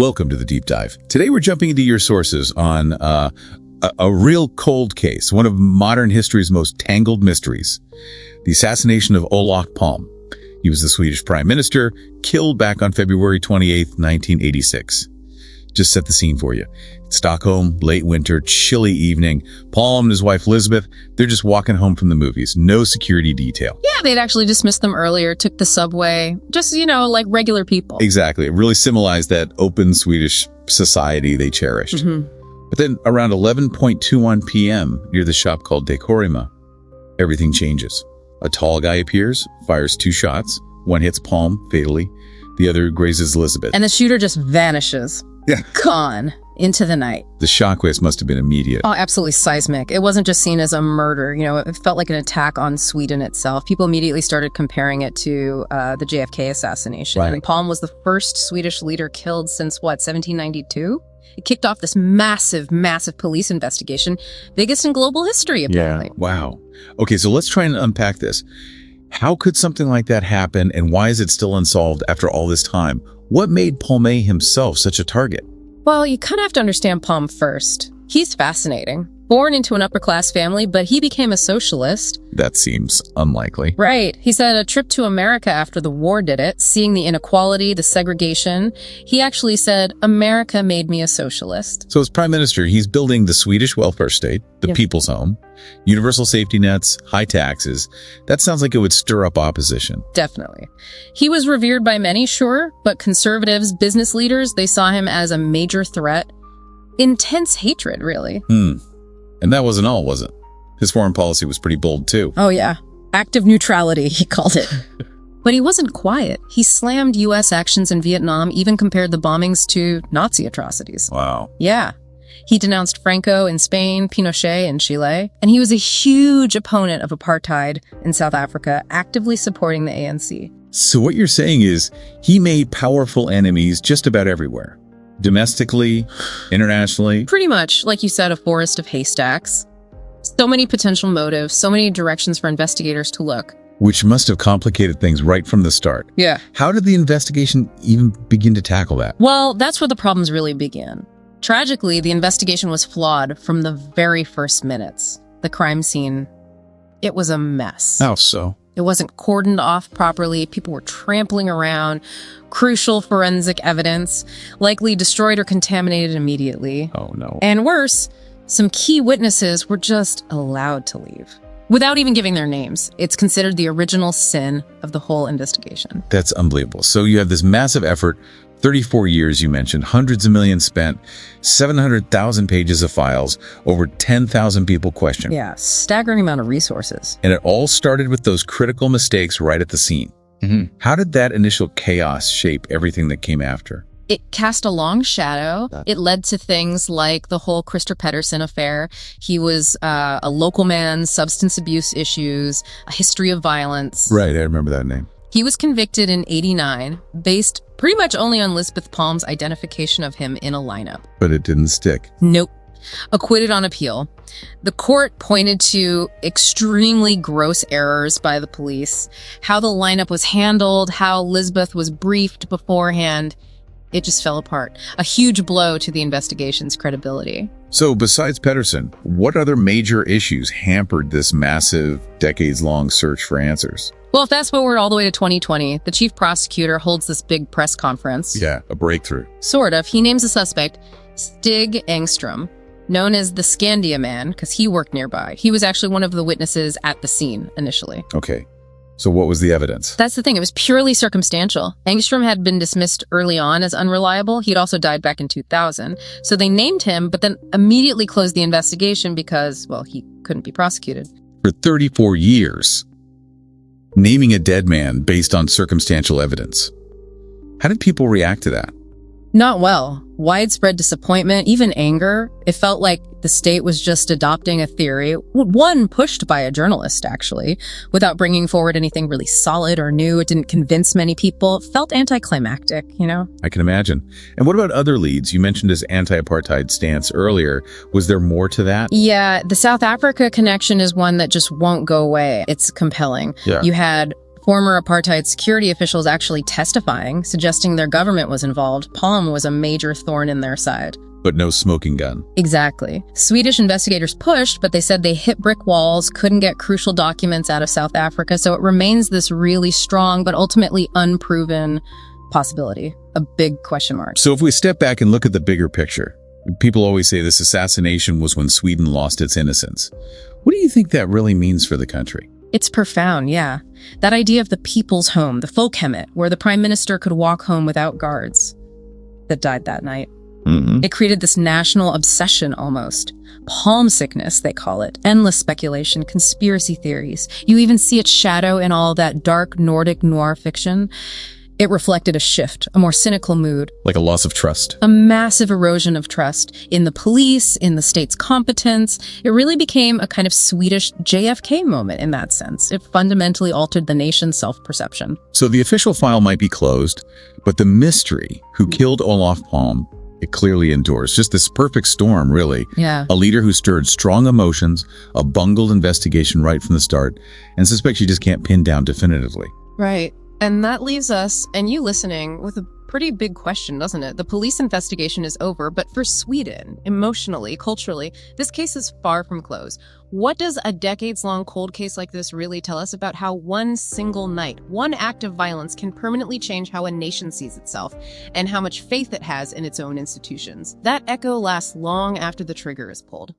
Welcome to the Deep Dive. Today we're jumping into your sources on a real cold case, one of modern history's most tangled mysteries, the assassination of Olof Palme. He was the Swedish prime minister, killed back on February 28, 1986. Just set the scene for you. Stockholm, late winter, chilly evening. Palme and his wife Elizabeth, they're just walking home from the movies. No security detail. Yeah, they'd actually dismissed them earlier, took the subway, just, like regular people. Exactly. It really symbolized that open Swedish society they cherished. Mm-hmm. But then around 11:21 p.m., near the shop called Dekorima, everything changes. A tall guy appears, fires 2 shots. One hits Palme fatally. The other grazes Elizabeth. And the shooter just vanishes. Yeah. Gone into the night. The shockwaves must have been immediate. Oh, absolutely seismic. It wasn't just seen as a murder. It felt like an attack on Sweden itself. People immediately started comparing it to the JFK assassination. Right. And Palme was the first Swedish leader killed since, 1792? It kicked off this massive, massive police investigation, biggest in global history, apparently. Yeah. Wow. Okay, so let's try and unpack this. How could something like that happen, and why is it still unsolved after all this time? What made Palme himself such a target? Well, you kind of have to understand Palme first. He's fascinating. Born into an upper-class family, but he became a socialist. That seems unlikely. Right. He said a trip to America after the war did it, seeing the inequality, the segregation. He actually said, America made me a socialist. So as prime minister, he's building the Swedish welfare state, the people's home, universal safety nets, high taxes. That sounds like it would stir up opposition. Definitely. He was revered by many, sure, but conservatives, business leaders, they saw him as a major threat. Intense hatred, really. And that wasn't all, was it? His foreign policy was pretty bold, too. Oh, yeah. Active neutrality, he called it. But he wasn't quiet. He slammed U.S. actions in Vietnam, even compared the bombings to Nazi atrocities. Wow. Yeah. He denounced Franco in Spain, Pinochet in Chile, and he was a huge opponent of apartheid in South Africa, actively supporting the ANC. So what you're saying is he made powerful enemies just about everywhere. Domestically, internationally. Pretty much, like you said, a forest of haystacks. So many potential motives, so many directions for investigators to look. Which must have complicated things right from the start. Yeah. How did the investigation even begin to tackle that? Well, that's where the problems really begin. Tragically, the investigation was flawed from the very first minutes. The crime scene, it was a mess. How so? It wasn't cordoned off properly. People were trampling around. Crucial forensic evidence, likely destroyed or contaminated immediately. Oh, no. And worse, some key witnesses were just allowed to leave without even giving their names. It's considered the original sin of the whole investigation. That's unbelievable. So you have this massive effort, 34 years you mentioned, hundreds of millions spent, 700,000 pages of files, over 10,000 people questioned. Yeah, staggering amount of resources. And it all started with those critical mistakes right at the scene. Mm-hmm. How did that initial chaos shape everything that came after? It cast a long shadow. It led to things like the whole Christer Pettersson affair. He was a local man, substance abuse issues, a history of violence. Right, I remember that name. He was convicted in '89, based pretty much only on Elizabeth Palme's identification of him in a lineup. But it didn't stick. Nope. Acquitted on appeal. The court pointed to extremely gross errors by the police, how the lineup was handled, how Elizabeth was briefed beforehand. It just fell apart. A huge blow to the investigation's credibility. So besides Pettersson, what other major issues hampered this massive, decades-long search for answers? Well, fast forward all the way to 2020, the chief prosecutor holds this big press conference. Yeah, a breakthrough. Sort of. He names a suspect, Stig Engström, known as the Scandia Man, because he worked nearby. He was actually one of the witnesses at the scene initially. Okay. So what was the evidence? That's the thing. It was purely circumstantial. Engström had been dismissed early on as unreliable. He'd also died back in 2000. So they named him, but then immediately closed the investigation because, well, he couldn't be prosecuted. For 34 years, naming a dead man based on circumstantial evidence. How did people react to that? Not well. Widespread disappointment, even anger. It felt like the state was just adopting a theory, one pushed by a journalist, actually, without bringing forward anything really solid or new. It didn't convince many people. It felt anticlimactic, I can imagine. And what about other leads? You mentioned his anti-apartheid stance earlier. Was there more to that? Yeah, the South Africa connection is one that just won't go away. It's compelling. Yeah. You had Former apartheid security officials actually testifying, suggesting their government was involved. Palme was a major thorn in their side. But no smoking gun. Exactly. Swedish investigators pushed, but they said they hit brick walls, couldn't get crucial documents out of South Africa, so it remains this really strong but ultimately unproven possibility. A big question mark. So if we step back and look at the bigger picture, people always say this assassination was when Sweden lost its innocence. What do you think that really means for the country? It's profound, yeah. That idea of the people's home, the folkhemmet, where the prime minister could walk home without guards, that died that night. It created this national obsession almost. Palm sickness, they call it. Endless speculation, conspiracy theories. You even see its shadow in all that dark Nordic noir fiction. It reflected a shift, a more cynical mood. Like a loss of trust. A massive erosion of trust in the police, in the state's competence. It really became a kind of Swedish JFK moment in that sense. It fundamentally altered the nation's self-perception. So the official file might be closed, but the mystery who killed Olof Palme, it clearly endures. Just this perfect storm, really. Yeah. A leader who stirred strong emotions, a bungled investigation right from the start, and suspects you just can't pin down definitively. Right. And that leaves us, and you listening, with a pretty big question, doesn't it? The police investigation is over, but for Sweden, emotionally, culturally, this case is far from closed. What does a decades-long cold case like this really tell us about how one single night, one act of violence can permanently change how a nation sees itself and how much faith it has in its own institutions? That echo lasts long after the trigger is pulled.